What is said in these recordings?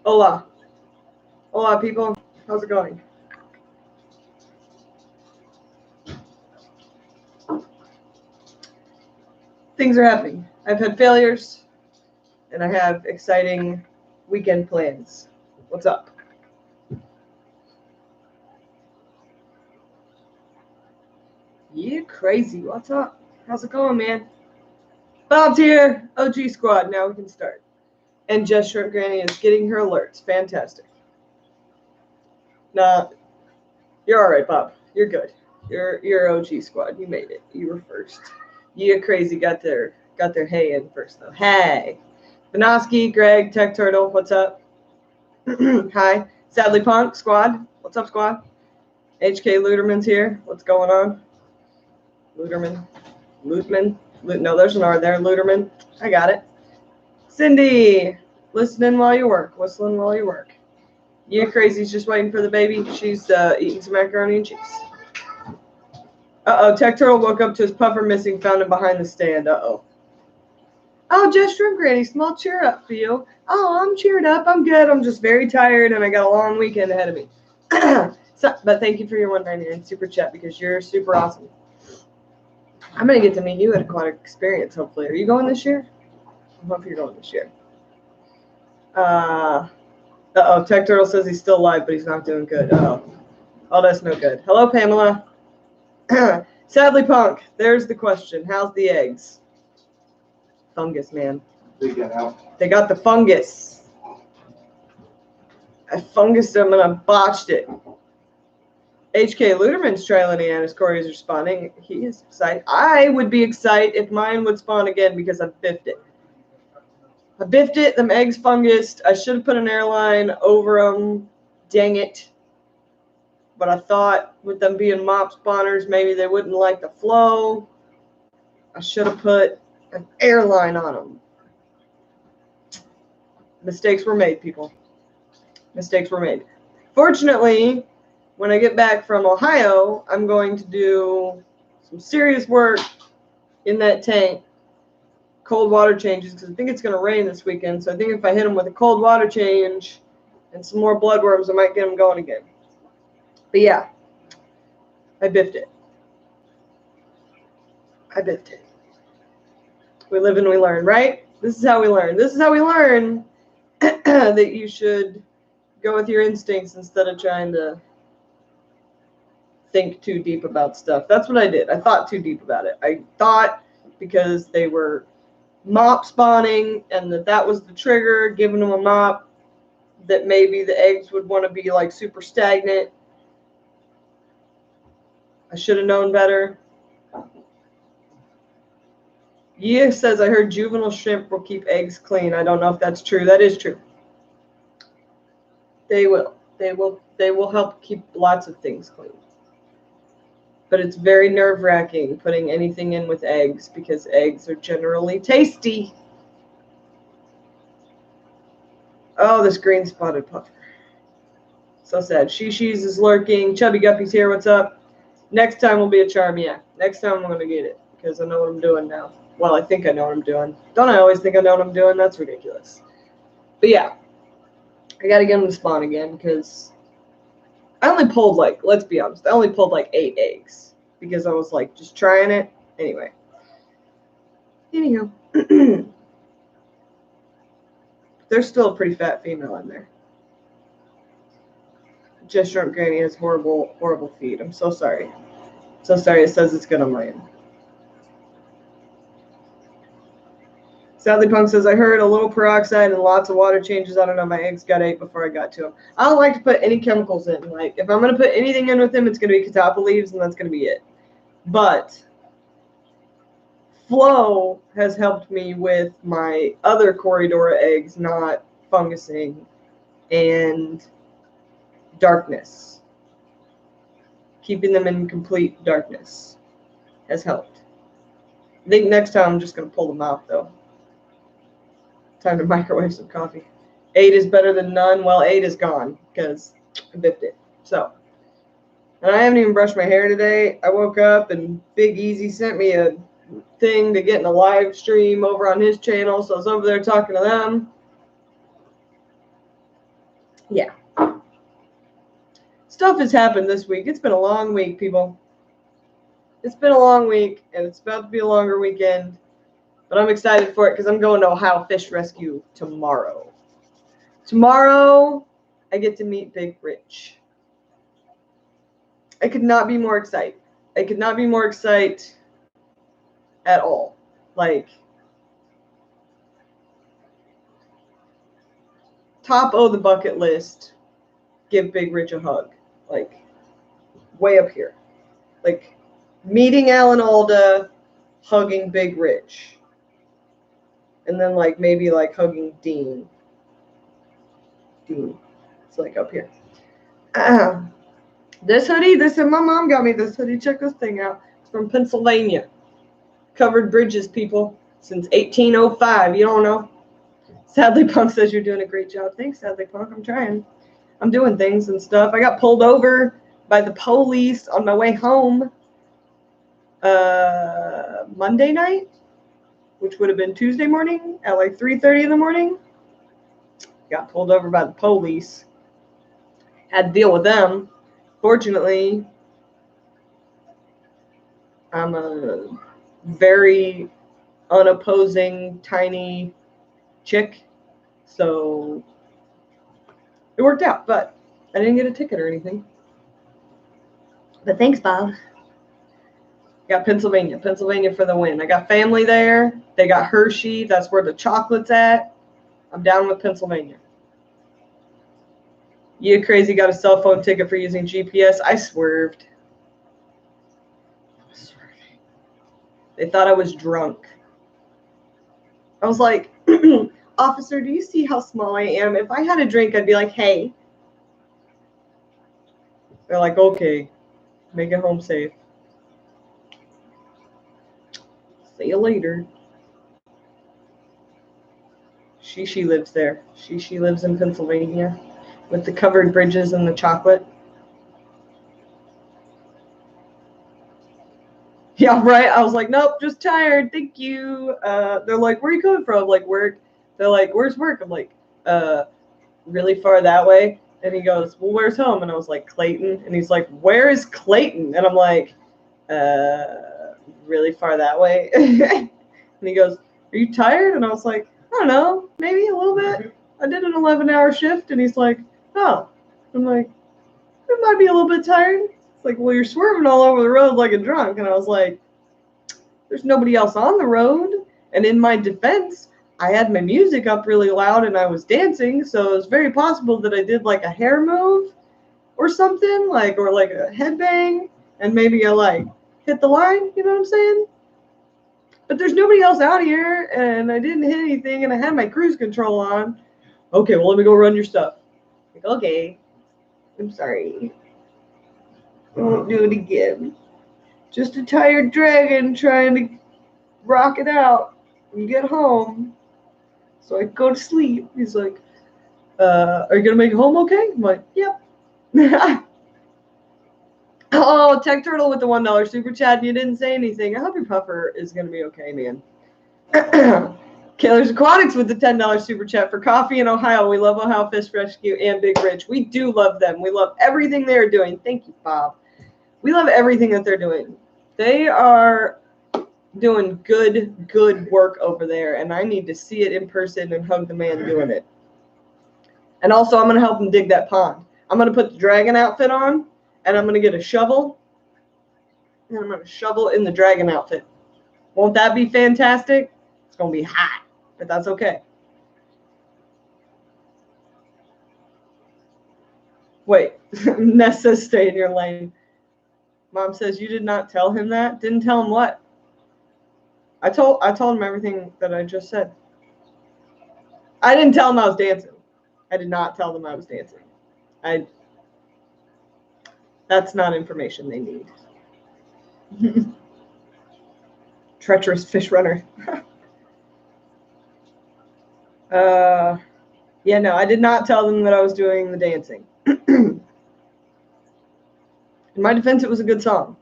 Hola. Hola, people. How's it going? Things are happening. I've had failures, and I have exciting weekend plans. What's up? You crazy. What's up? How's it going, man? Bob's here. OG squad. Now we can start. And Just Shrimp Granny is getting her alerts. Fantastic. Nah, you're all right, Bob. You're good. You're OG squad. You made it. You were first. You crazy got their hey in first though. Hey, Benoski, Greg, Tech Turtle. What's up? Hi. Sadly Punk squad. What's up, squad? HK Luterman's here. What's going on? Luterman. No, there's an R there. Luterman. I got it. Cindy. Listening while you work. Whistling while you work. You crazy's just waiting for the baby. She's eating some macaroni and cheese. Uh-oh. Tech Turtle woke up to his puffer missing. Found him behind the stand. Uh-oh. Oh, Just Shrimp Granny. Small cheer up for you. Oh, I'm cheered up. I'm good. I'm just very tired, and I got a long weekend ahead of me. But thank you for your $1.99 super chat because you're super awesome. I'm going to get to meet you at Aquatic Experience, hopefully. Are you going this year? I hope you're going this year. Uh-oh, Tech Turtle says he's still alive, but he's not doing good. Uh-oh. Oh, that's no good. Hello, Pamela. Sadly Punk, there's the question. How's the eggs? Fungus, man. They got out. They got the fungus. I fungused them and I botched it. HK Luterman's trailing in as Cory is responding. He is excited. I would be excited if mine would spawn again because I biffed it. I biffed it. Them eggs fungused. I should have put an airline over them. Dang it. But I thought with them being mop spawners, maybe they wouldn't like the flow. I should have put an airline on them. Mistakes were made, people. Mistakes were made. Fortunately, when I get back from Ohio, I'm going to do some serious work in that tank. Cold water changes, because I think it's going to rain this weekend. So I think if I hit them with a cold water change and some more bloodworms, I might get them going again. But yeah, I biffed it. We live and we learn, right? This is how we learn. This is how we learn that you should go with your instincts instead of trying to think too deep about stuff. That's what I did. I thought too deep about it. I thought because they were mop spawning and that was the trigger, giving them a mop, that maybe the eggs would want to be like super stagnant. I should have known better. Yia says, I heard juvenile shrimp will keep eggs clean. I don't know if that's true. That is true. They will. They will help keep lots of things clean. But it's very nerve-wracking putting anything in with eggs because eggs are generally tasty. Oh, this green spotted puffer. So sad. Shishi's is lurking. Chubby Guppy's here. What's up? Next time will be a charm. Yeah. Next time I'm going to get it because I know what I'm doing now. Well, I think I know what I'm doing. Don't I always think I know what I'm doing? That's ridiculous. But yeah. I got to get them to spawn again because I only pulled let's be honest, I only pulled 8 eggs because I was just trying it. Anyway. Anyhow. There's still a pretty fat female in there. Just Shrimp Granny has horrible, horrible feet. I'm so sorry. So sorry. It says it's good on my end. Sadly Punk says, I heard a little peroxide and lots of water changes. I don't know. My eggs got ate before I got to them. I don't like to put any chemicals in. If I'm going to put anything in with them, it's going to be catappa leaves, and that's going to be it. But flow has helped me with my other Corridora eggs not fungusing and darkness. Keeping them in complete darkness has helped. I think next time I'm just going to pull them out, though. Time to microwave some coffee. 8 is better than none. Well, 8 is gone because I biffed it. So, and I haven't even brushed my hair today. I woke up and Big Easy sent me a thing to get in a live stream over on his channel. So I was over there talking to them. Yeah. Stuff has happened this week. It's been a long week, people. It's been a long week, and it's about to be a longer weekend. But I'm excited for it because I'm going to Ohio Fish Rescue tomorrow. Tomorrow, I get to meet Big Rich. I could not be more excited. I could not be more excited at all. Like, top of the bucket list, give Big Rich a hug. Like, way up here. Like, meeting Alan Alda, hugging Big Rich. And then, like, maybe, like, hugging Dean. It's, like, up here. This hoodie, my mom got me this hoodie. Check this thing out. It's from Pennsylvania. Covered bridges, people. Since 1805. You don't know. Sadly Punk says you're doing a great job. Thanks, Sadly Punk. I'm trying. I'm doing things and stuff. I got pulled over by the police on my way home Monday night, which would have been Tuesday morning at like 3:30 in the morning. Got pulled over by the police. Had to deal with them. Fortunately, I'm a very unopposing, tiny chick, so it worked out, but I didn't get a ticket or anything. But thanks, Bob. Got Pennsylvania for the win. I got family there. They got Hershey. That's where the chocolate's at. I'm down with Pennsylvania. You crazy got a cell phone ticket for using GPS. I swerved. They thought I was drunk. I was like, officer, do you see how small I am? If I had a drink, I'd be like, hey. They're like, okay, make it home safe. See you later. She lives there. She lives in Pennsylvania with the covered bridges and the chocolate. Yeah, right. I was like, nope, just tired. Thank you. They're like, where are you coming from? I'm like, work. They're like, where's work? I'm like, really far that way. And he goes, well, where's home? And I was like, Clayton. And he's like, where is Clayton? And I'm like, really far that way. And he goes, are you tired? And I was like, I don't know, maybe a little bit. I did an 11-hour shift. And he's like, oh. I'm like, I might be a little bit tired. It's like, well, you're swerving all over the road like a drunk. And I was like, there's nobody else on the road. And in my defense, I had my music up really loud and I was dancing. So it was very possible that I did like a hair move or something, like, or like a headbang. And maybe I like hit the line, you know what I'm saying? But there's nobody else out here and I didn't hit anything and I had my cruise control on. Okay, well, let me go run your stuff. Like, okay, I'm sorry. I won't do it again. Just a tired dragon trying to rock it out and get home so I can go to sleep. He's like, are you going to make it home okay? I'm like, yep. Oh, Tech Turtle with the $1 super chat and you didn't say anything. I hope your puffer is going to be okay, man. Killers Aquatics with the $10 super chat for coffee in Ohio. We love Ohio Fish Rescue and Big Rich. We do love them. We love everything they're doing. Thank you, Bob. We love everything that they're doing. They are doing good work over there, and I need to see it in person and hug the man doing it. And also, I'm going to help him dig that pond. I'm going to put the dragon outfit on, and I'm going to get a shovel, and I'm going to shovel in the dragon outfit. Won't that be fantastic? It's going to be hot, but that's okay. Wait, Ness says stay in your lane. Mom says you did not tell him that? Didn't tell him what? I told him everything that I just said. I didn't tell him I was dancing. I did not tell them I was dancing. That's not information they need. Treacherous fish runner. Yeah, no, I did not tell them that I was doing the dancing. In my defense, it was a good song.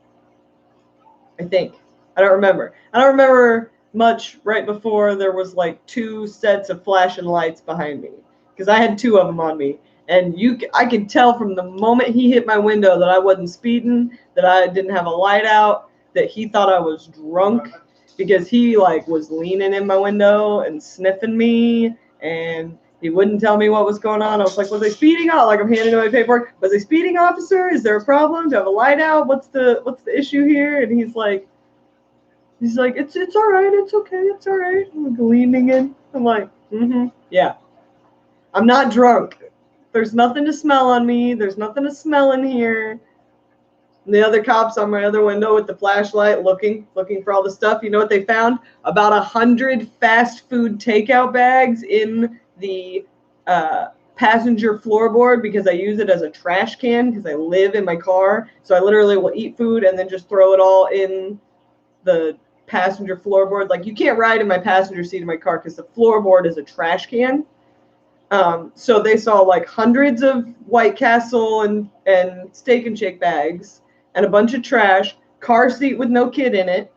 I think. I don't remember. I don't remember much right before there was like 2 sets of flashing lights behind me. Because I had 2 of them on me. And I could tell from the moment he hit my window that I wasn't speeding, that I didn't have a light out, that he thought I was drunk, because he like was leaning in my window and sniffing me, and he wouldn't tell me what was going on. I was like, was I speeding? Oh, like I'm handing him my paperwork. Was I speeding, officer? Is there a problem? Do I have a light out? What's the issue here? And he's like, it's all right. It's okay. It's all right. I'm leaning in. I'm like, yeah. I'm not drunk. There's nothing to smell on me. There's nothing to smell in here. And the other cops on my other window with the flashlight looking for all the stuff. You know what they found? About 100 fast food takeout bags in the passenger floorboard, because I use it as a trash can because I live in my car. So I literally will eat food and then just throw it all in the passenger floorboard. Like, you can't ride in my passenger seat of my car because the floorboard is a trash can. So they saw like hundreds of White Castle and Steak and Shake bags, and a bunch of trash, car seat with no kid in it,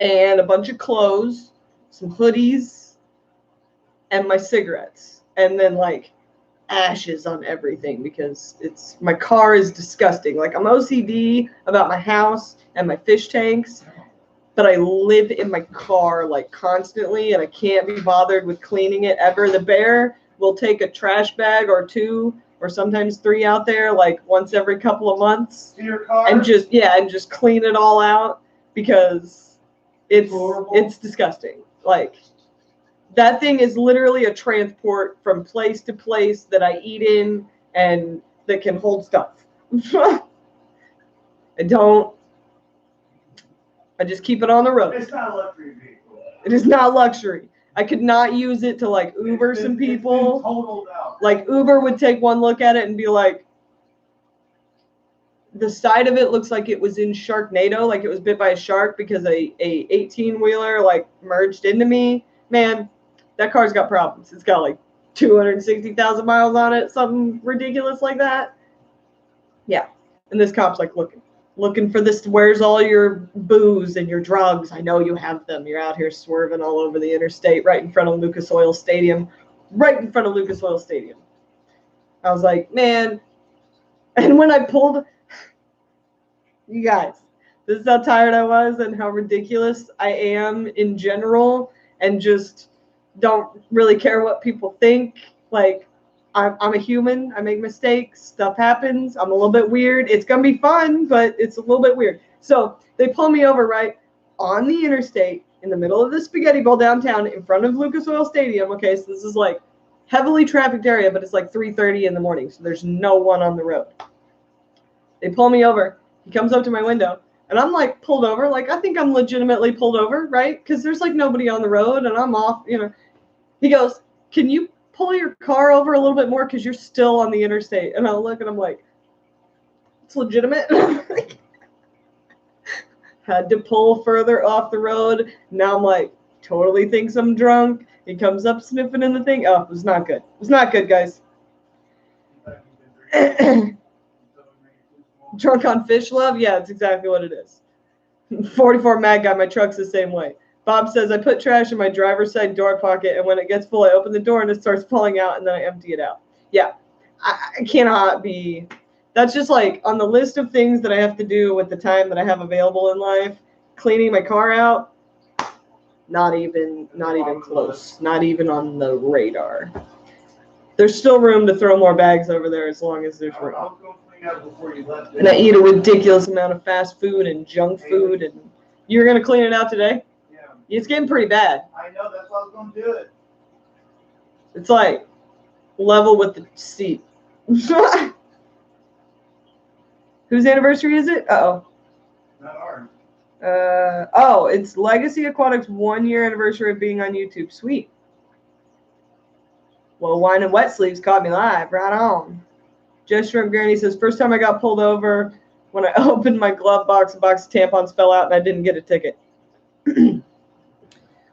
and a bunch of clothes, some hoodies, and my cigarettes, and then like ashes on everything, because my car is disgusting. Like, I'm OCD about my house and my fish tanks, but I live in my car like constantly, and I can't be bothered with cleaning it ever. The bear will take a trash bag or two or sometimes 3 out there like once every couple of months and just clean it all out, because it's disgusting. Like, that thing is literally a transport from place to place that I eat in and that can hold stuff. I just keep it on the road. It's not a luxury vehicle. It is not luxury. I could not use it to like Uber some people. It's been totaled out. Like, Uber would take one look at it and be like, the side of it looks like it was in Sharknado, like it was bit by a shark, because a 18-wheeler like merged into me. Man, that car's got problems. It's got like 260,000 miles on it, something ridiculous like that. Yeah. And this cop's like looking for this. Where's all your booze and your drugs? I know you have them. You're out here swerving all over the interstate right in front of Lucas Oil Stadium. Right in front of Lucas Oil Stadium. I was like, man. And when I pulled, you guys, this is how tired I was and how ridiculous I am in general, and just don't really care what people think. Like, I'm a human. I make mistakes. Stuff happens. I'm a little bit weird. It's going to be fun, but it's a little bit weird. So they pull me over right on the interstate in the middle of the Spaghetti Bowl downtown in front of Lucas Oil Stadium. Okay, so this is like heavily trafficked area, but it's like 3:30 in the morning, so there's no one on the road. They pull me over. He comes up to my window, and I'm like pulled over. Like, I think I'm legitimately pulled over, right? Because there's like nobody on the road, and I'm off, He goes, can you pull your car over a little bit more, because you're still on the interstate? And I look and I'm like, it's legitimate. Had to pull further off the road. Now I'm like, totally thinks I'm drunk. He comes up sniffing in the thing. Oh, it was not good. It was not good, guys. Drunk on fish love? Yeah, it's exactly what it is. 44 Mad Guy, my truck's the same way. Bob says, I put trash in my driver's side door pocket, and when it gets full, I open the door and it starts falling out, and then I empty it out. Yeah, I cannot be. That's just like on the list of things that I have to do with the time that I have available in life. Cleaning my car out, not even close. Not even on the radar. There's still room to throw more bags over there as long as there's room. I'll go clean up before you left. And I eat a ridiculous amount of fast food and junk food. And you're gonna clean it out today? It's getting pretty bad. I know, that's why I was going to do it. It's like level with the seat. Whose anniversary is it? Uh-oh. Not ours. It's Legacy Aquatics 1-year anniversary of being on YouTube. Sweet. Well, Wine and Wet Sleeves caught me live. Right on. Just Shrimp Granny says, first time I got pulled over, when I opened my glove box, a box of tampons fell out and I didn't get a ticket.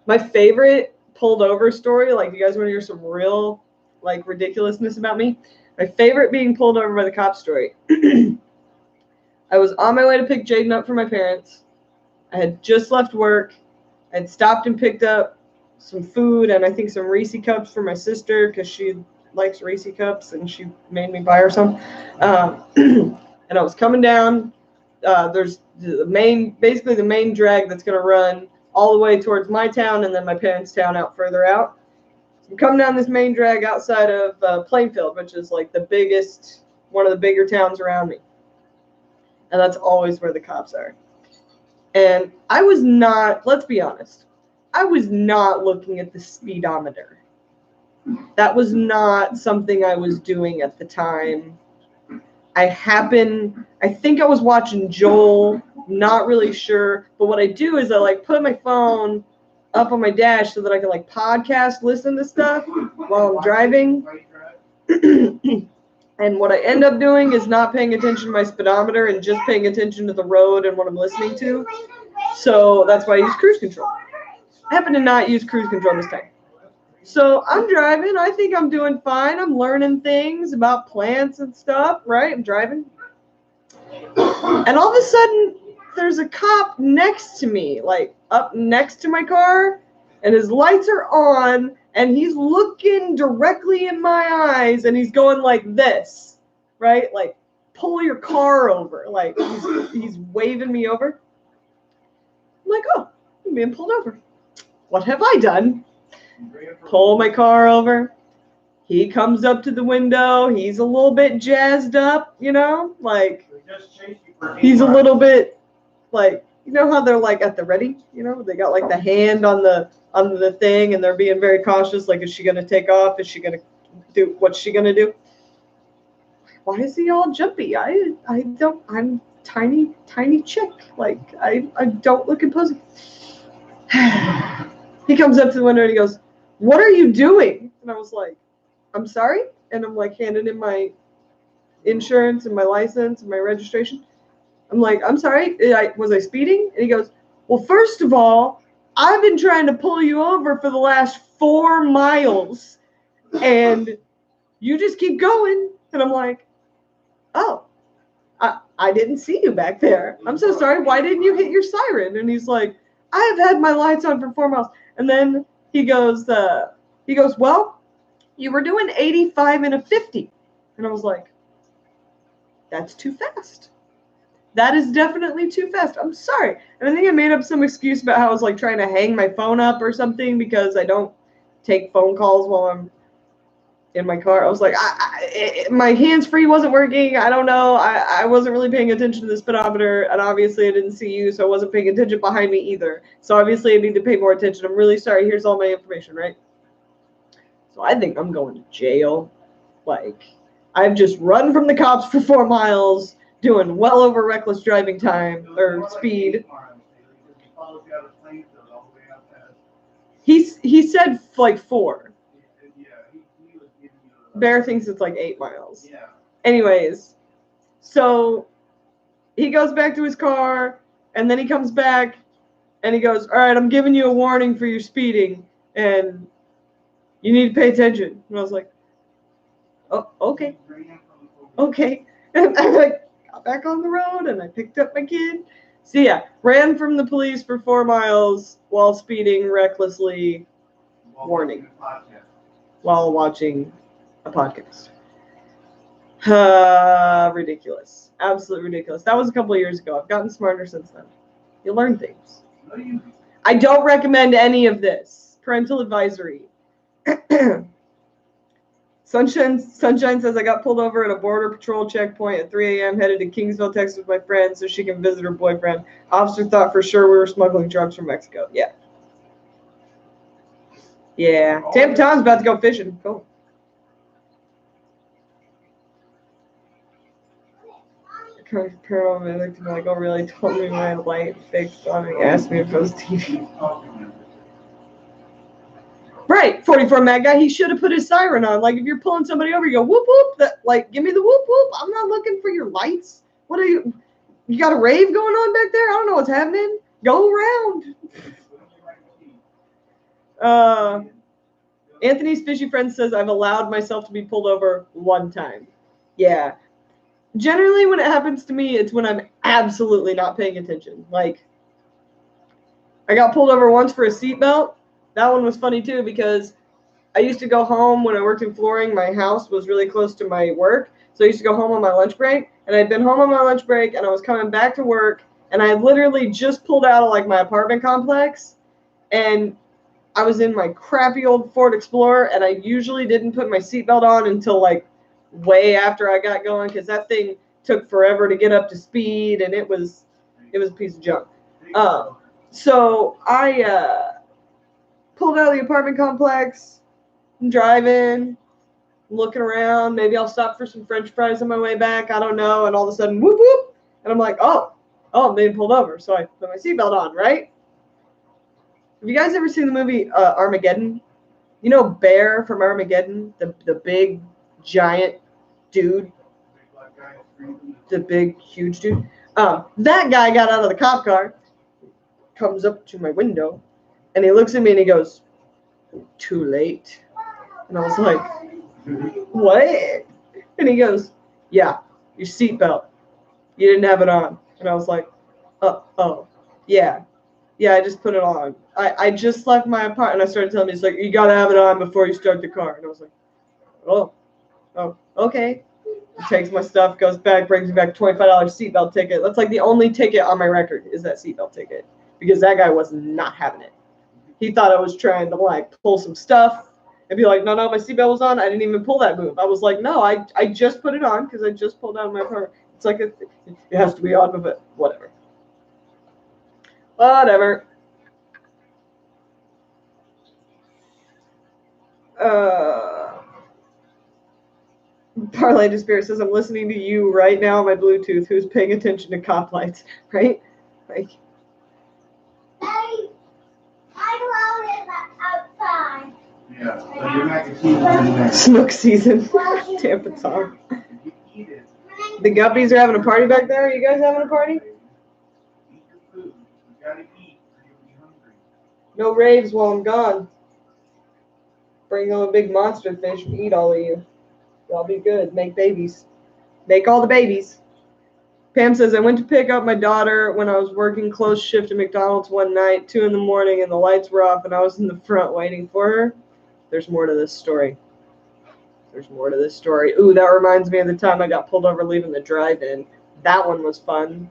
My favorite pulled over story, like, you guys want to hear some real, like, ridiculousness about me? My favorite being pulled over by the cop story. I was on my way to pick Jaden up from my parents. I had just left work. I had stopped and picked up some food and I think some Reese cups for my sister because she likes Reese cups, and she made me buy her some. And I was coming down. There's basically the main drag that's going to run all the way towards my town and then my parents' town out further out. So I'm coming down this main drag outside of Plainfield, which is like one of the bigger towns around me. And that's always where the cops are. And I was not, let's be honest, I was not looking at the speedometer. That was not something I was doing at the time. I think I was watching Joel, not really sure. But what I do is I like put my phone up on my dash so that I can like podcast, listen to stuff while I'm driving. And what I end up doing is not paying attention to my speedometer and just paying attention to the road and what I'm listening to. So that's why I use cruise control. I happen to not use cruise control this time. So I'm driving. I think I'm doing fine. I'm learning things about plants and stuff, right? I'm driving. And all of a sudden, there's a cop next to me, like up next to my car, and his lights are on, and he's looking directly in my eyes, and he's going like this, right? Like, pull your car over. Like, he's waving me over. I'm like, oh, I'm being pulled over. What have I done? Pull my car over. He comes up to the window. He's a little bit jazzed up, like he's a little bit like, how they're like at the ready, they got like the hand on the thing and they're being very cautious. Like, is she going to take off? Is she going to do, what's she going to do? Why is he all jumpy? I'm tiny chick. Like, I don't look imposing. He comes up to the window and he goes, "What are you doing?" And I was like, "I'm sorry." And I'm like handing him my insurance and my license and my registration. I'm like, "I'm sorry. Was I speeding?" And he goes, "Well, first of all, I've been trying to pull you over for the last 4 miles and you just keep going." And I'm like, "Oh, I didn't see you back there. I'm so sorry. Why didn't you hit your siren?" And he's like, "I have had my lights on for 4 miles." And then he goes, "Well, you were doing 85 and a 50. And I was like, "That's too fast. That is definitely too fast. I'm sorry." And I think I made up some excuse about how I was like trying to hang my phone up or something because I don't take phone calls while I'm in my car. I was like, my hands-free wasn't working. I don't know. I wasn't really paying attention to the speedometer, and obviously I didn't see you, so I wasn't paying attention behind me either. So obviously I need to pay more attention. I'm really sorry. Here's all my information, right? So I think I'm going to jail. Like, I've just run from the cops for 4 miles, doing well over reckless driving time or speed. He said like 4. Bear thinks it's like 8 miles. Yeah. Anyways, so he goes back to his car, and then he comes back, and he goes, "All right, I'm giving you a warning for your speeding, and you need to pay attention." And I was like, "Oh, okay." And I like got back on the road, and I picked up my kid. So yeah, ran from the police for 4 miles while speeding recklessly, warning, while watching a podcast. Ridiculous. Absolutely ridiculous. That was a couple of years ago. I've gotten smarter since then. You learn things. I don't recommend any of this. Parental advisory. Sunshine says, "I got pulled over at a border patrol checkpoint at 3 a.m. headed to Kingsville, Texas with my friend so she can visit her boyfriend. Officer thought for sure we were smuggling drugs from Mexico." Yeah. Yeah. Tampa Tom's about to go fishing. Cool. Paranormal victim, like, "Oh really?" Told me my light fixed on me, asked me if it was TV. Right, 44 Mad Guy, he should have put his siren on. Like, if you're pulling somebody over, you go whoop whoop, like, give me the whoop whoop. I'm not looking for your lights. What are you got a rave going on back there? I don't know what's happening. Go around. Anthony's fishy friend says, "I've allowed myself to be pulled over 1 time. Yeah. Generally, when it happens to me, it's when I'm absolutely not paying attention. Like, I got pulled over once for a seatbelt. That one was funny, too, because I used to go home when I worked in flooring. My house was really close to my work. So I used to go home on my lunch break. And I'd been home on my lunch break and I was coming back to work. And I had literally just pulled out of like my apartment complex. And I was in my crappy old Ford Explorer. And I usually didn't put my seatbelt on until like way after I got going. Because that thing took forever to get up to speed. And it was a piece of junk. So I pulled out of the apartment complex, driving, looking around. Maybe I'll stop for some French fries on my way back. I don't know. And all of a sudden, whoop, whoop. And I'm like, oh, I'm being pulled over. So I put my seatbelt on, right? Have you guys ever seen the movie Armageddon? You know Bear from Armageddon? The big, giant dude? The big, huge dude? That guy got out of the cop car, comes up to my window, and he looks at me and he goes, too late. And I was like, what? And he goes, yeah, your seatbelt. You didn't have it on. And I was like, oh, yeah, I just put it on. I just left my apartment. And I started telling me, he's like, you got to have it on before you start the car. And I was like, oh, okay. He takes my stuff, goes back, brings me back $25 seatbelt ticket. That's like the only ticket on my record is that seatbelt ticket. Because that guy was not having it. He thought I was trying to like pull some stuff and be like, no, my seatbelt was on. I didn't even pull that move. I was like, no, I just put it on because I just pulled out of my apartment. It's like it has to be on with it. Whatever. Parlay to Spirit says, I'm listening to you right now on my Bluetooth. Who's paying attention to cop lights, right? Like, Yeah. Snook season. Tampa Tom. The guppies are having a party back there. Are you guys having a party? Eat your food. You gotta eat or you'll be hungry. No raves while I'm gone. Bring home a big monster fish and eat all of you. Y'all be good. Make babies. Make all the babies. Pam says, I went to pick up my daughter when I was working close shift at McDonald's one night, 2 a.m, and the lights were off, and I was in the front waiting for her. There's more to this story. Ooh, that reminds me of the time I got pulled over leaving the drive-in. That one was fun.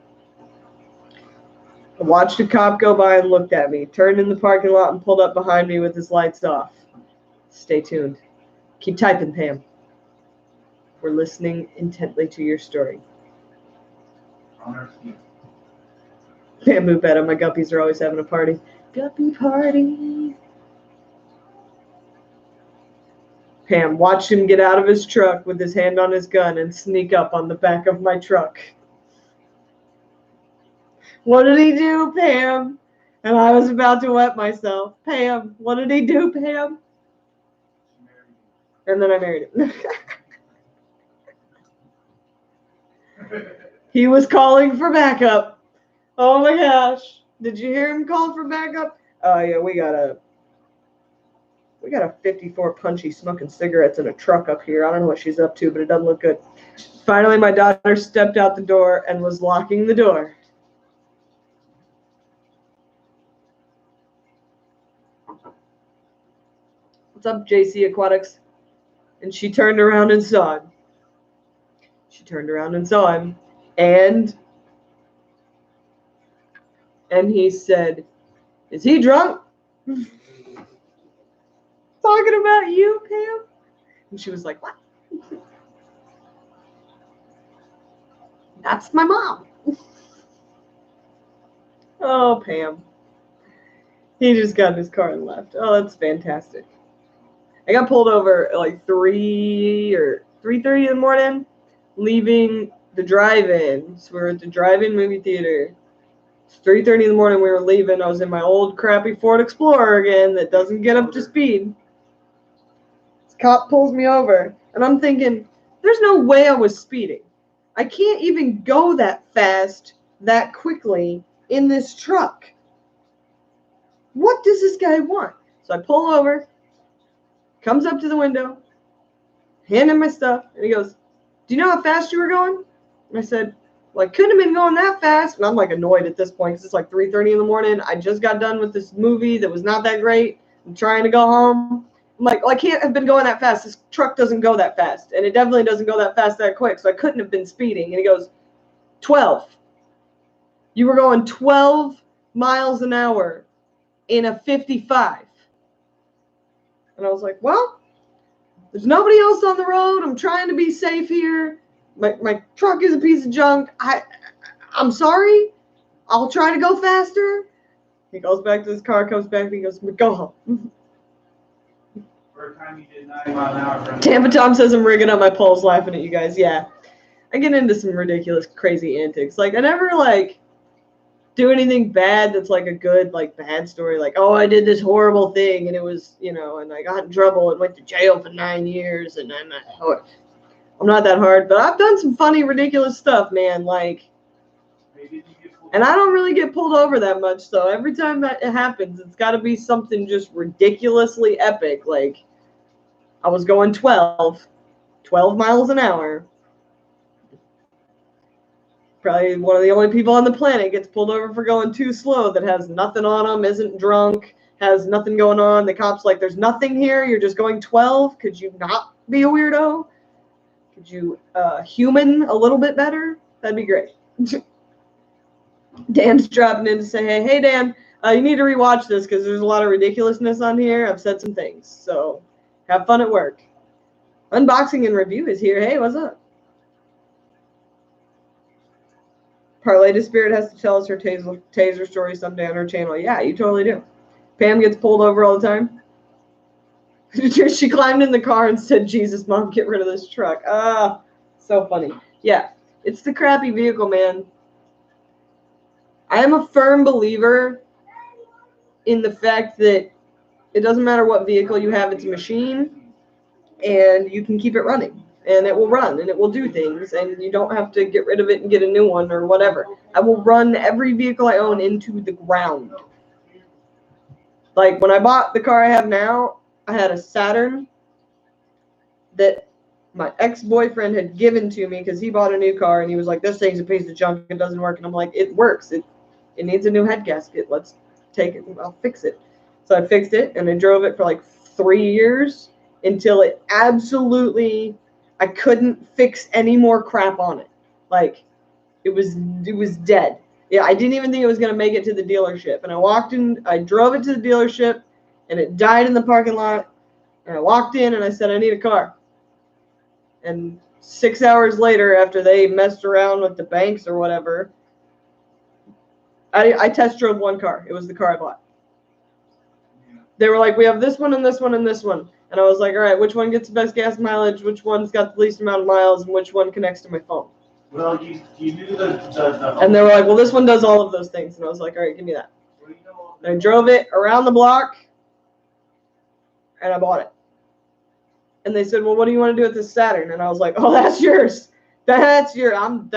I watched a cop go by and looked at me, turned in the parking lot and pulled up behind me with his lights off. Stay tuned. Keep typing, Pam. We're listening intently to your story. Bamboo Betta, my guppies are always having a party. Guppy party. Pam watched him get out of his truck with his hand on his gun and sneak up on the back of my truck. What did he do, Pam? And I was about to wet myself. Pam, what did he do, Pam? And then I married him. He was calling for backup. Oh my gosh. Did you hear him call for backup? Oh yeah, we got a 54 punchy smoking cigarettes in a truck up here. I don't know what she's up to, but it doesn't look good. Finally, my daughter stepped out the door and was locking the door. What's up, JC Aquatics? And she turned around and saw him. And he said, is he drunk? Talking about you, Pam? And she was like, what? That's my mom. Oh, Pam. He just got in his car and left. Oh, that's fantastic. I got pulled over at like 3 or 3:30 in the morning, leaving the drive-in. So we were at the drive-in movie theater. It's 3:30 in the morning. We were leaving. I was in my old crappy Ford Explorer again that doesn't get up to speed. This cop pulls me over, and I'm thinking, there's no way I was speeding. I can't even go that fast, that quickly in this truck. What does this guy want? So I pull over, comes up to the window, hand him my stuff, and he goes, do you know how fast you were going? And I said, well, I couldn't have been going that fast. And I'm like annoyed at this point because it's like 3:30 in the morning. I just got done with this movie that was not that great. I'm trying to go home. I'm like, well, I can't have been going that fast. This truck doesn't go that fast. And it definitely doesn't go that fast that quick. So I couldn't have been speeding. And he goes, 12. You were going 12 miles an hour in a 55. And I was like, well, there's nobody else on the road. I'm trying to be safe here. My truck is a piece of junk. I'm sorry. I'll try to go faster. He goes back to his car, comes back, and he goes, go home. For a time you did 90 miles an hour. Tampa Tom says I'm rigging up my poles laughing at you guys. Yeah. I get into some ridiculous, crazy antics. Like, I never, like, do anything bad that's, like, a good, like, bad story. Like, oh, I did this horrible thing, and it was, you know, and I got in trouble and went to jail for 9 years, and I'm not that hard. But I've done some funny, ridiculous stuff, man. Like, and I don't really get pulled over that much, so every time that it happens, it's got to be something just ridiculously epic. Like, I was going 12 miles an hour. Probably one of the only people on the planet gets pulled over for going too slow that has nothing on them, isn't drunk, has nothing going on. The cop's like, there's nothing here. You're just going 12. Could you not be a weirdo? Could you human a little bit better? That'd be great. Dan's dropping in to say, hey, Dan, you need to rewatch this because there's a lot of ridiculousness on here. I've said some things. So have fun at work. Unboxing and review is here. Hey, what's up? Parlay to Spirit has to tell us her taser story someday on her channel. Yeah, you totally do. Pam gets pulled over all the time. She climbed in the car and said, Jesus, Mom, get rid of this truck. Ah, so funny. Yeah, it's the crappy vehicle, man. I am a firm believer in the fact that it doesn't matter what vehicle you have, it's a machine, and you can keep it running. And it will run, and it will do things, and you don't have to get rid of it and get a new one or whatever. I will run every vehicle I own into the ground. Like, when I bought the car I have now, I had a Saturn that my ex-boyfriend had given to me because he bought a new car, and he was like, this thing's a piece of junk, it doesn't work. And I'm like, it works. It needs a new head gasket. Let's take it, and I'll fix it. So I fixed it, and I drove it for like 3 years until it absolutely... I couldn't fix any more crap on it. Like, it was dead. Yeah, I didn't even think it was going to make it to the dealership. And I drove it to the dealership, and it died in the parking lot. And I walked in, and I said, I need a car. And 6 hours later, after they messed around with the banks or whatever, I test drove one car. It was the car I bought. They were like, we have this one and this one and this one. And I was like, all right, which one gets the best gas mileage? Which one's got the least amount of miles? And which one connects to my phone? Well, you knew the And they were like, well, this one does all of those things. And I was like, all right, give me that. And I drove it around the block, and I bought it. And they said, well, what do you want to do with this Saturn? And I was like, oh, that's yours. That's your, you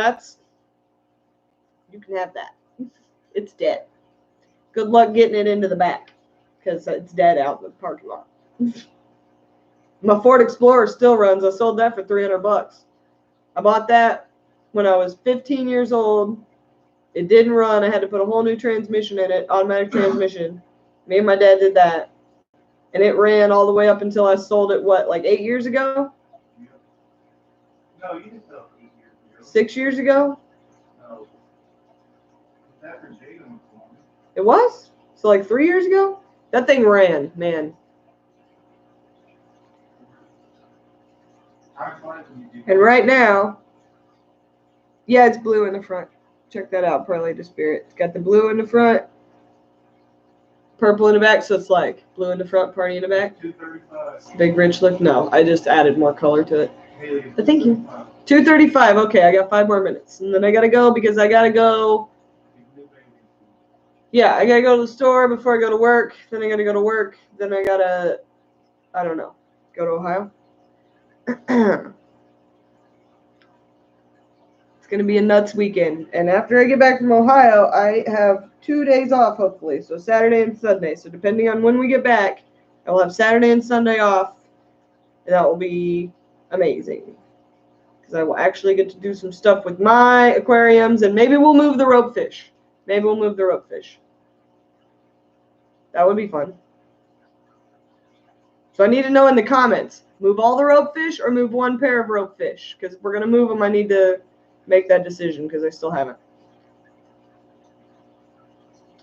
can have that. It's dead. Good luck getting it into the back, because it's dead out in the parking lot. My Ford Explorer still runs. I sold that for $300. I bought that when I was 15 years old. It didn't run. I had to put a whole new transmission in it, automatic transmission. Me and my dad did that. And it ran all the way up until I sold it, what, like 8 years ago? No, you didn't sell 8 years ago. 6 years ago? No. That for Jaden. It was? So like 3 years ago? That thing ran, man. And right now, yeah, it's blue in the front. Check that out, Parlay to Spirit. It's got the blue in the front, purple in the back, so it's like blue in the front, party in the back. 235. Big rich look. No, I just added more color to it. But thank you. 2:35. Okay, I got 5 more minutes, and then I gotta go because I gotta go. Yeah, I gotta go to the store before I go to work. Then I gotta go to work. Then I gotta, I don't know, go to Ohio. It's going to be a nuts weekend. And after I get back from Ohio, I have 2 days off, hopefully. So Saturday and Sunday. So depending on when we get back, I will have Saturday and Sunday off. And that will be amazing. Because I will actually get to do some stuff with my aquariums. And maybe we'll move the rope fish. Maybe we'll move the rope fish. That would be fun. So I need to know in the comments, move all the rope fish or move one pair of rope fish. Because if we're going to move them, I need to make that decision because I still haven't.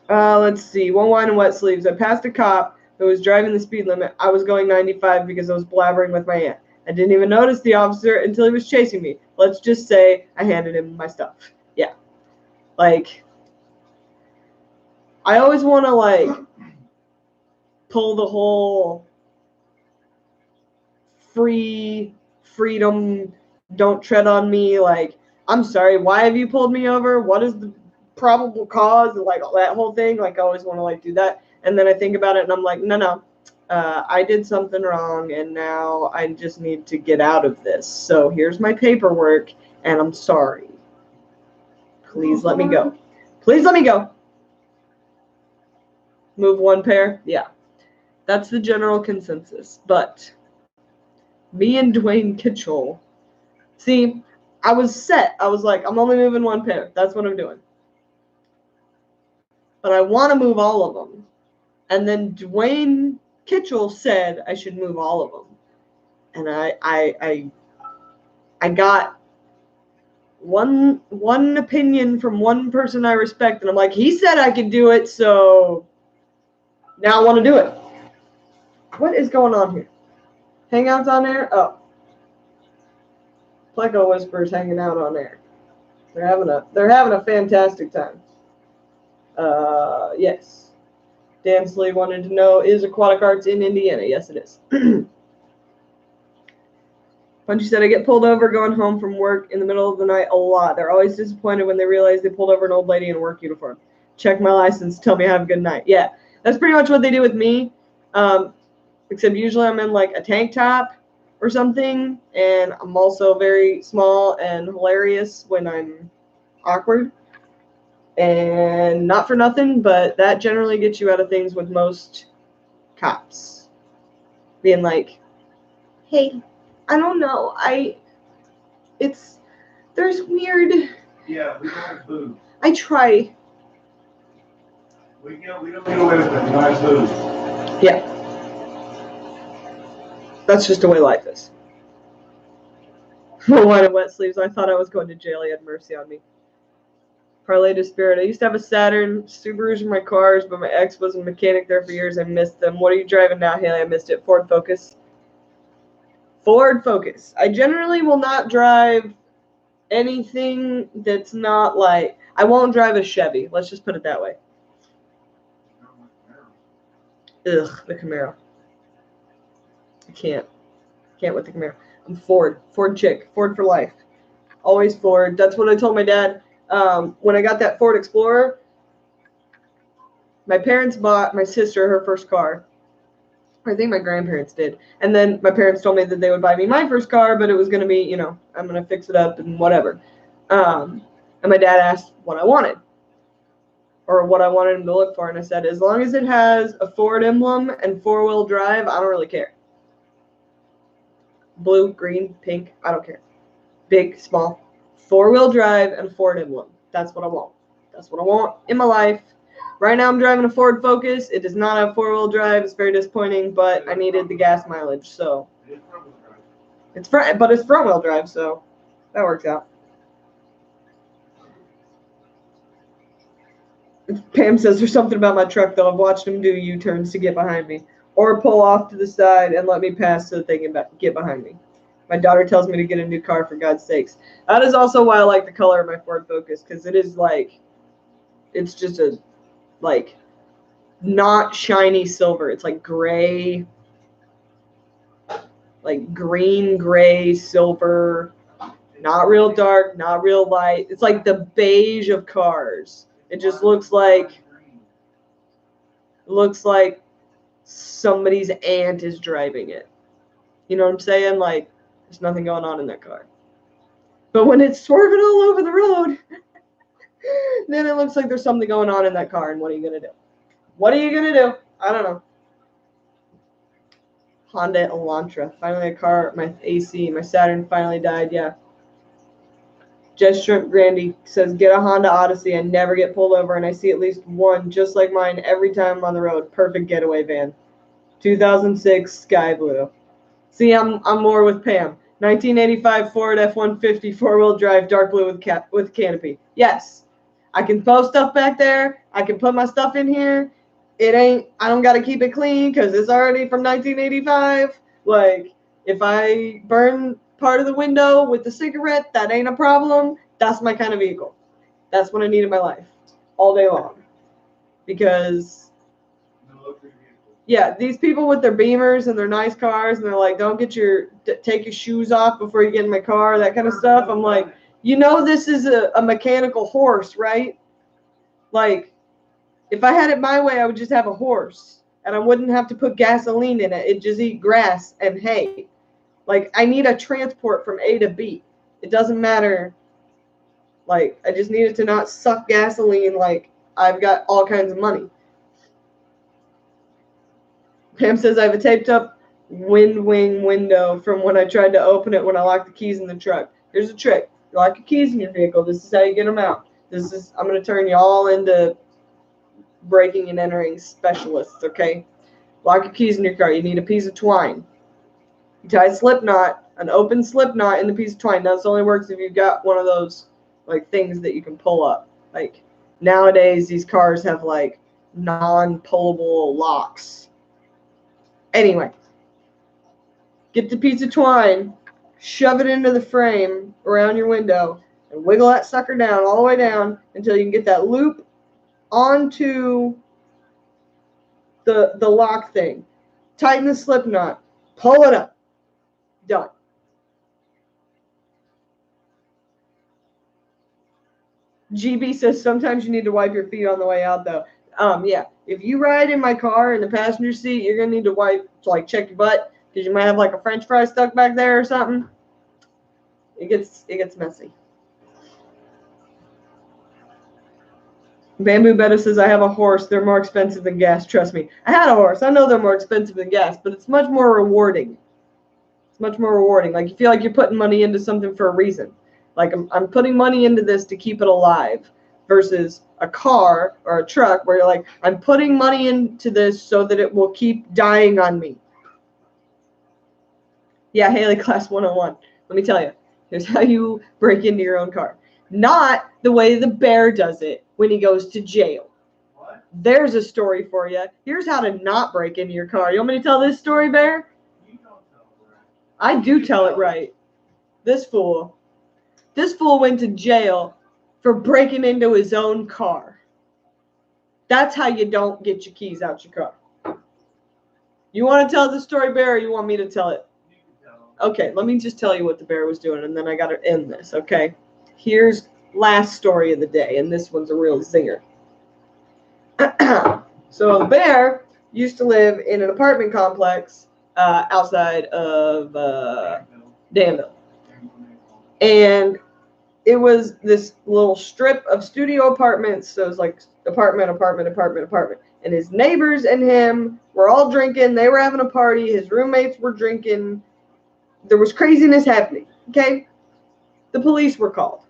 Let's see. One wine and wet sleeves. I passed a cop who was driving the speed limit. I was going 95 because I was blabbering with my aunt. I didn't even notice the officer until he was chasing me. Let's just say I handed him my stuff. Yeah. Like, I always want to, like, pull the whole freedom, don't tread on me. Like, I'm sorry, why have you pulled me over? What is the probable cause? Like, that whole thing. Like, I always want to, like, do that. And then I think about it and I'm like, no. I did something wrong and now I just need to get out of this. So here's my paperwork and I'm sorry. Please let me go. Please let me go. Move one pair? Yeah. That's the general consensus. But me and Dwayne Kitchell, see, I was set. I was like, I'm only moving one pair. That's what I'm doing. But I want to move all of them. And then Dwayne Kitchell said I should move all of them. And I got one opinion from one person I respect, and I'm like, he said I could do it, so now I want to do it. What is going on here? Hangouts on air? Oh. Pleco Whisperers hanging out on air. They're having a fantastic time. Yes. Dan Slee wanted to know, is Aquatic Arts in Indiana? Yes, it is. Punchy said, I get pulled over going home from work in the middle of the night a lot. They're always disappointed when they realize they pulled over an old lady in a work uniform. Check my license, tell me have a good night. Yeah, that's pretty much what they do with me. Except usually I'm in like a tank top or something, and I'm also very small and hilarious when I'm awkward. And not for nothing, but that generally gets you out of things with most cops. Being like, hey, I don't know, there's weird. Yeah, we like food. I try. We don't get away with it. We like food. Yeah. That's just the way life is. Wine and wet sleeves. I thought I was going to jail. He had mercy on me. Parlay to Spirit. I used to have a Saturn. Subarus were my cars, but my ex was a mechanic there for years. I missed them. What are you driving now, Haley? I missed it. Ford Focus. Ford Focus. I generally will not drive anything that's not like, I won't drive a Chevy. Let's just put it that way. Ugh, the Camaro. I can't with the Camaro. I'm Ford chick, Ford for life. Always Ford. That's what I told my dad. When I got that Ford Explorer, my parents bought my sister her first car. I think my grandparents did. And then my parents told me that they would buy me my first car, but it was going to be, I'm going to fix it up and whatever. And my dad asked what I wanted or what I wanted him to look for. And I said, as long as it has a Ford emblem and four-wheel drive, I don't really care. Blue, green, pink, I don't care. Big, small, four-wheel drive and Ford emblem. That's what I want. That's what I want in my life. Right now I'm driving a Ford Focus. It does not have four-wheel drive. It's very disappointing, but I needed the gas mileage, so. It's front-wheel drive, so that works out. Pam says there's something about my truck, though. I've watched them do U-turns to get behind me or pull off to the side and let me pass so that they can get behind me. My daughter tells me to get a new car, for God's sakes. That is also why I like the color of my Ford Focus, because it is like, it's just a, like, not shiny silver. It's like gray, like green, gray, silver, not real dark, not real light. It's like the beige of cars. It just looks like somebody's aunt is driving it. You know what I'm saying? Like, there's nothing going on in that car. But when it's swerving all over the road, then it looks like there's something going on in that car. And what are you going to do? What are you going to do? I don't know. Honda Elantra. Finally a car. My AC. My Saturn finally died. Yeah. Just Shrimp Grandy says, get a Honda Odyssey. I never get pulled over, and I see at least one just like mine every time I'm on the road. Perfect getaway van. 2006 sky blue. See, I'm more with Pam. 1985 Ford F-150 four-wheel drive dark blue with canopy. Yes, I can throw stuff back there. I can put my stuff in here. I don't got to keep it clean because it's already from 1985. Like, if I burn part of the window with a cigarette, that ain't a problem. That's my kind of vehicle. That's what I need in my life all day long. Because, yeah, these people with their Beamers and their nice cars, and they're like, take your shoes off before you get in my car, that kind of stuff. I'm like, this is a mechanical horse, right? Like, if I had it my way, I would just have a horse, and I wouldn't have to put gasoline in it. It'd just eat grass and hay. Like, I need a transport from A to B. It doesn't matter. Like, I just need it to not suck gasoline. Like, I've got all kinds of money. Pam says I have a taped up wind wing window from when I tried to open it when I locked the keys in the truck. Here's a trick. You lock your keys in your vehicle. This is how you get them out. I'm going to turn you all into breaking and entering specialists, okay? Lock your keys in your car. You need a piece of twine. You tie a slip knot, an open slip knot in the piece of twine. Now, this only works if you've got one of those, like, things that you can pull up. Like, nowadays, these cars have, like, non-pullable locks. Anyway, get the piece of twine, shove it into the frame around your window, and wiggle that sucker down all the way down until you can get that loop onto the lock thing. Tighten the slip knot. Pull it up. Done. GB says sometimes you need to wipe your feet on the way out, though. Yeah. If you ride in my car in the passenger seat, you're gonna need to wipe to, like, check your butt because you might have, like, a French fry stuck back there or something. It gets messy. Bamboo Betta says, I have a horse. They're more expensive than gas. Trust me. I had a horse. I know they're more expensive than gas, but it's much more rewarding. It's much more rewarding. Like, you feel like you're putting money into something for a reason. Like, I'm putting money into this to keep it alive versus a car or a truck where you're like, I'm putting money into this so that it will keep dying on me. Yeah, Haley Class 101. Let me tell you. Here's how you break into your own car. Not the way the bear does it when he goes to jail. What? There's a story for you. Here's how to not break into your car. You want me to tell this story, Bear? You don't tell it right. I do tell it right. This fool went to jail for breaking into his own car. That's how you don't get your keys out your car. You want to tell the story, Bear, or you want me to tell it? You can tell them. Okay, let me just tell you what the bear was doing, and then I got to end this, okay? Here's last story of the day, and this one's a real zinger. So the bear used to live in an apartment complex outside of Danville. And it was this little strip of studio apartments. So it was like apartment. And his neighbors and him were all drinking. They were having a party. His roommates were drinking. There was craziness happening, okay? The police were called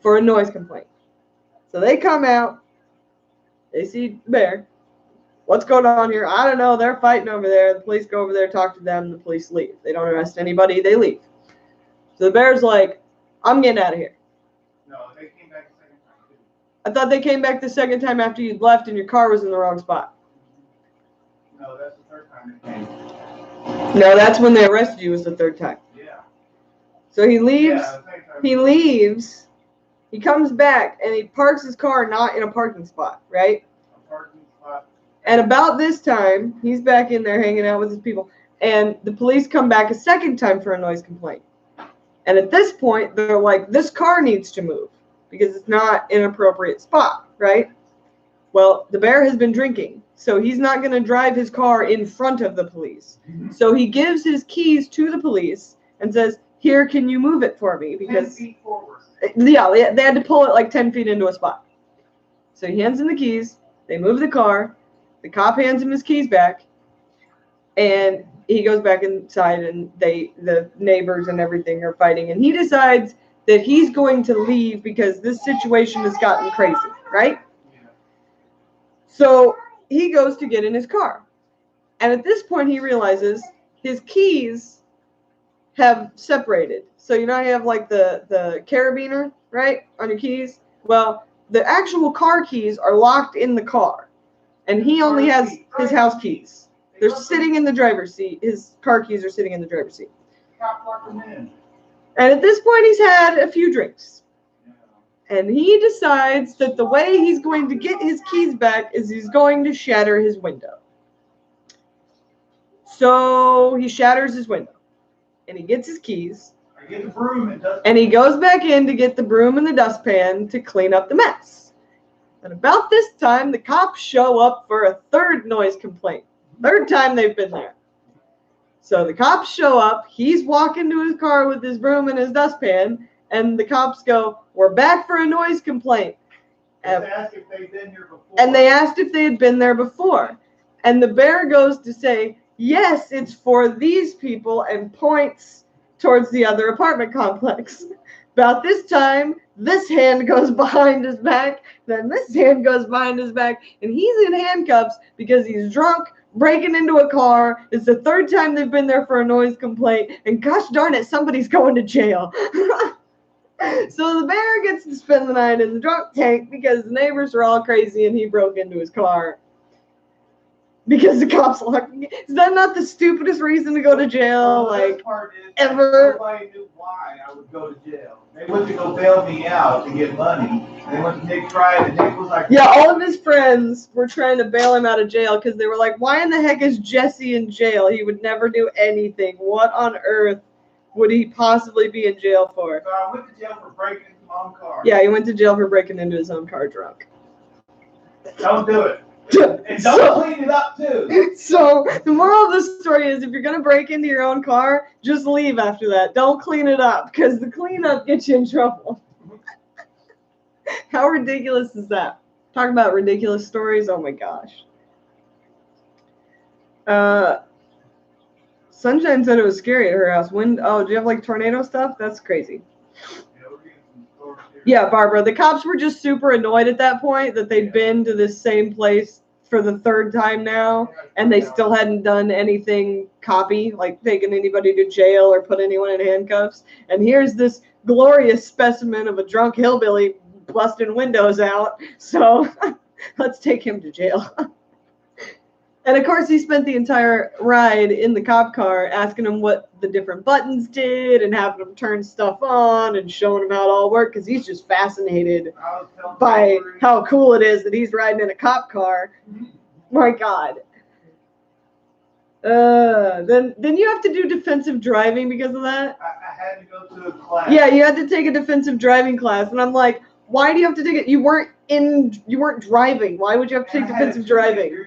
for a noise complaint. So they come out. They see Bear. What's going on here? I don't know. They're fighting over there. The police go over there, talk to them. The police leave. They don't arrest anybody. They leave. So the bear's like, I'm getting out of here. No, they came back the second time too. I thought they came back the second time after you'd left and your car was in the wrong spot. No, that's the third time they came. No, that's when they arrested you was the third time. Yeah. So he leaves. Yeah, the second time. He leaves. He comes back and he parks his car not in a parking spot, right? A parking spot. And about this time, he's back in there hanging out with his people. And the police come back a second time for a noise complaint. And at this point, they're like, this car needs to move because it's not in an appropriate spot, right? Well, the bear has been drinking, so he's not going to drive his car in front of the police. So he gives his keys to the police and says, here, can you move it for me? 10 Because, feet forward. yeah, they had to pull it like 10 feet into a spot. So he hands him the keys. They move the car. The cop hands him his keys back. And he goes back inside, and the neighbors and everything are fighting. And he decides that he's going to leave because this situation has gotten crazy, right? Yeah. So he goes to get in his car. And at this point, he realizes his keys have separated. So you know how you have like the carabiner, right, on your keys? Well, the actual car keys are locked in the car. And he only has his house keys. They're sitting in the driver's seat. His car keys are sitting in the driver's seat. And at this point, he's had a few drinks. And he decides that the way he's going to get his keys back is he's going to shatter his window. So he shatters his window. And he gets his keys. And he goes back in to get the broom and the dustpan to clean up the mess. And about this time, the cops show up for a third noise complaint. Third time they've been there. So the cops show up. He's walking to his car with his broom and his dustpan. And the cops go, "We're back for a noise complaint." And they asked if they'd been here before. And they asked if they had been there before. And the bear goes to say, "Yes, it's for these people," and points towards the other apartment complex. About this time, this hand goes behind his back, then this hand goes behind his back, and he's in handcuffs because he's drunk, breaking into a car. It's the third time they've been there for a noise complaint, and gosh darn it, somebody's going to jail. So the bear gets to spend the night in the drunk tank because the neighbors are all crazy and he broke into his car. Because the cops locked him. Is that not the stupidest reason to go to jail? Like, ever? Nobody knew why I would go to jail. They went to go bail me out to get money. They went to Nick tried, and Nick was like, yeah, all of his friends were trying to bail him out of jail because they were like, why in the heck is Jesse in jail? He would never do anything. What on earth would he possibly be in jail for? So I went to jail for breaking into my own car. Yeah, he went to jail for breaking into his own car drunk. Don't do it. And don't clean it up, too. So, the moral of the story is if you're going to break into your own car, just leave after that. Don't clean it up, because the cleanup gets you in trouble. How ridiculous is that? Talk about ridiculous stories. Oh, my gosh. Sunshine said it was scary at her house. Oh, do you have, like, tornado stuff? That's crazy. Yeah, Barbara, the cops were just super annoyed at that point that they'd been to this same place for the third time now, and they still hadn't done anything copy, like taken anybody to jail or put anyone in handcuffs. And here's this glorious specimen of a drunk hillbilly busting windows out, so let's take him to jail. And of course, he spent the entire ride in the cop car asking him what the different buttons did and having him turn stuff on and showing him how it all worked because he's just fascinated by how cool it is that he's riding in a cop car. My God. Then you have to do defensive driving because of that? I had to go to a class. Yeah, you had to take a defensive driving class. And I'm like, why do you have to take it? You weren't driving. Why would you have to take defensive driving?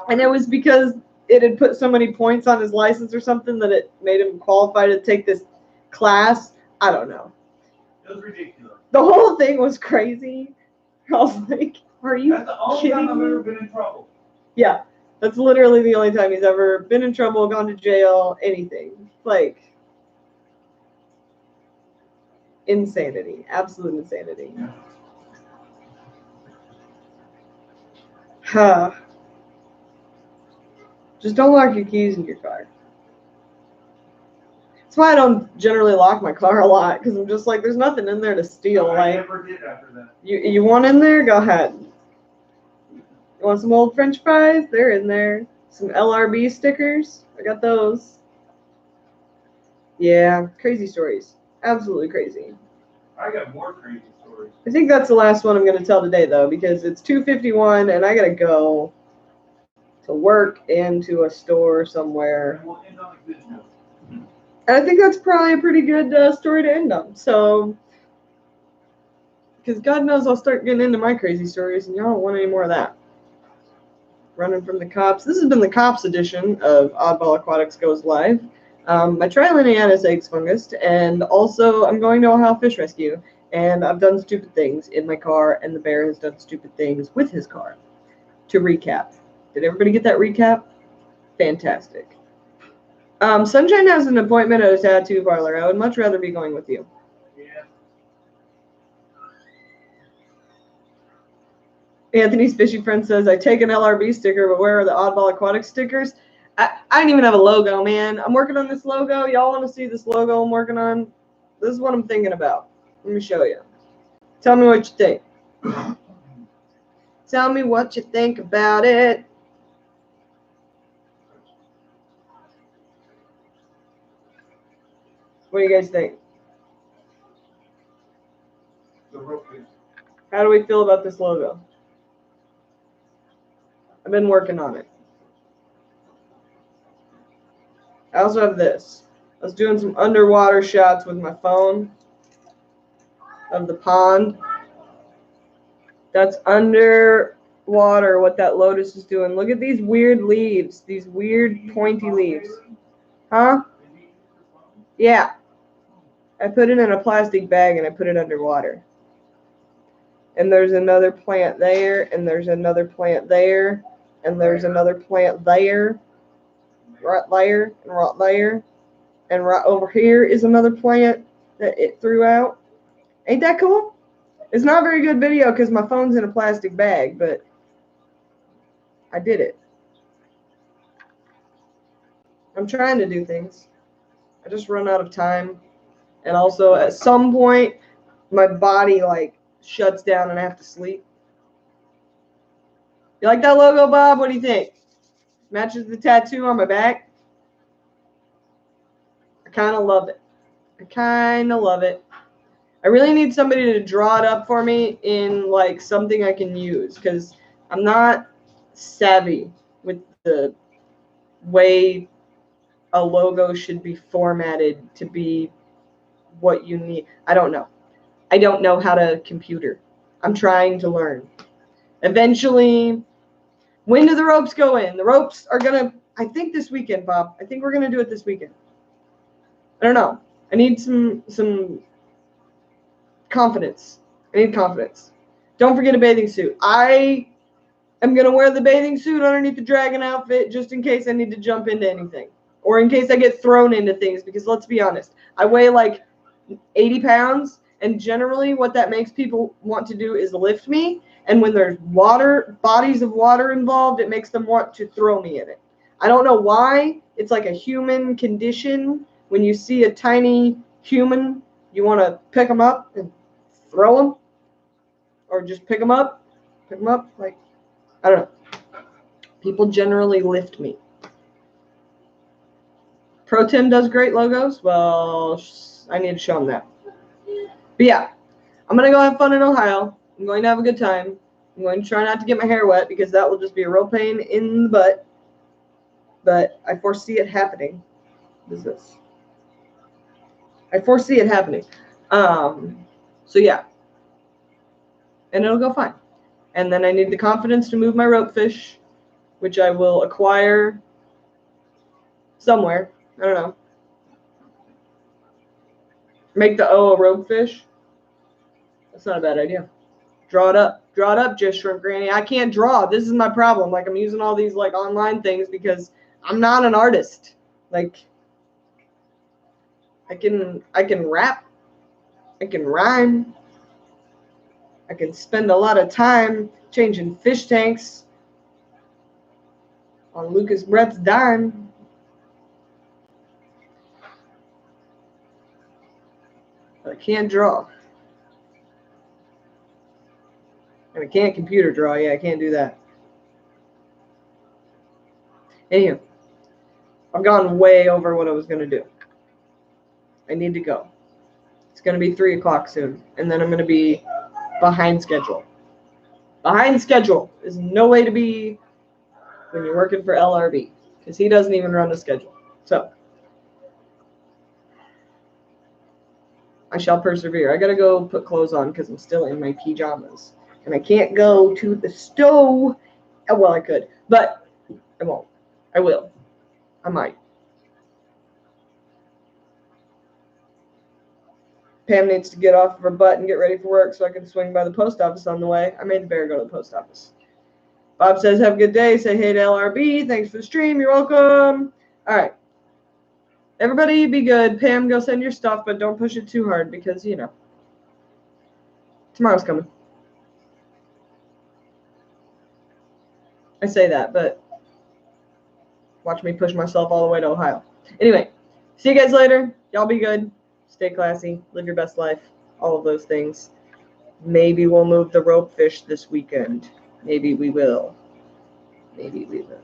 And it was because it had put so many points on his license or something that it made him qualified to take this class. I don't know. It was ridiculous. The whole thing was crazy. I was like, are you That's the only kidding time I've me? ever been in trouble. Yeah, that's literally the only time he's ever been in trouble, gone to jail, anything. Like, insanity. Absolute insanity. Huh. Just don't lock your keys in your car. That's why I don't generally lock my car a lot, because I'm just like, there's nothing in there to steal. I Like, never did after that. you want in there? Go ahead. You want some old French fries? They're in there. Some LRB stickers? I got those. Yeah, crazy stories. Absolutely crazy. I got more crazy stories. I think that's the last one I'm going to tell today, though, because it's 2:51 and I got to go to work and to a store somewhere. We'll end on a good note. And I think that's probably a pretty good story to end on. So, because God knows I'll start getting into my crazy stories, and y'all don't want any more of that. Running from the cops. This has been the cops edition of Oddball Aquatics Goes Live. My Trilinianus eggs fungus, and also I'm going to Ohio Fish Rescue, and I've done stupid things in my car, and the bear has done stupid things with his car. To recap. Did everybody get that recap? Fantastic. Sunshine has an appointment at a tattoo parlor. I would much rather be going with you. Yeah. Anthony's Fishy Friend says, I take an LRB sticker, but where are the Oddball Aquatic stickers? I don't even have a logo, man. I'm working on this logo. Y'all want to see this logo I'm working on? This is what I'm thinking about. Let me show you. Tell me what you think. Tell me what you think about it. What do you guys think? How do we feel about this logo? I've been working on it. I also have this. I was doing some underwater shots with my phone of the pond. That's underwater what that lotus is doing. Look at these weird leaves, these weird pointy leaves. Huh? Yeah. I put it in a plastic bag and I put it underwater. And there's another plant there, and there's another plant there, and there's another plant there, right there, and right there. And right over here is another plant that it threw out. Ain't that cool? It's not a very good video because my phone's in a plastic bag, but I did it. I'm trying to do things. I just run out of time. And also, at some point, my body, like, shuts down and I have to sleep. You like that logo, Bob? What do you think? Matches the tattoo on my back? I kind of love it. I kind of love it. I really need somebody to draw it up for me in, like, something I can use because I'm not savvy with the way a logo should be formatted to be what you need. I don't know. I don't know how to computer. I'm trying to learn. Eventually, when do the ropes go in? The ropes are going to, I think this weekend, Bob. I think we're going to do it this weekend. I don't know. I need some confidence. I need confidence. Don't forget a bathing suit. I am going to wear the bathing suit underneath the dragon outfit just in case I need to jump into anything. Or in case I get thrown into things. Because let's be honest. I weigh like 80 pounds. And generally what that makes people want to do is lift me. And when there's water, bodies of water involved, it makes them want to throw me in it. I don't know why. It's like a human condition. When you see a tiny human, you want to pick them up and throw them. Or just pick them up. Pick them up. Like, I don't know. People generally lift me. ProTim does great logos. Well, I need to show them that. But yeah, I'm going to go have fun in Ohio. I'm going to have a good time. I'm going to try not to get my hair wet because that will just be a real pain in the butt. But I foresee it happening. What is this? I foresee it happening. So yeah. And it'll go fine. And then I need the confidence to move my rope fish, which I will acquire somewhere. I don't know. Make the O a rope fish. That's not a bad idea. Draw it up. Draw it up, just shrimp granny. I can't draw. This is my problem. Like, I'm using all these, like, online things because I'm not an artist. Like, I can rap. I can rhyme. I can spend a lot of time changing fish tanks on Lucas Brett's dime. But I can't draw. And I can't computer draw. Yeah, I can't do that. Anyhow, I've gone way over what I was going to do. I need to go. It's going to be 3 o'clock soon. And then I'm going to be behind schedule. Behind schedule is no way to be when you're working for LRB. Because he doesn't even run a schedule. So, I shall persevere. I got to go put clothes on because I'm still in my pajamas. And I can't go to the stove. Well, I could. But I won't. I will. I might. Pam needs to get off of her butt and get ready for work so I can swing by the post office on the way. I made the bear go to the post office. Bob says, have a good day. Say hey to LRB. Thanks for the stream. You're welcome. All right. Everybody be good. Pam, go send your stuff, but don't push it too hard because, you know, tomorrow's coming. I say that, but watch me push myself all the way to Ohio. Anyway, see you guys later. Y'all be good. Stay classy. Live your best life. All of those things. Maybe we'll move the rope fish this weekend. Maybe we will. Maybe we will.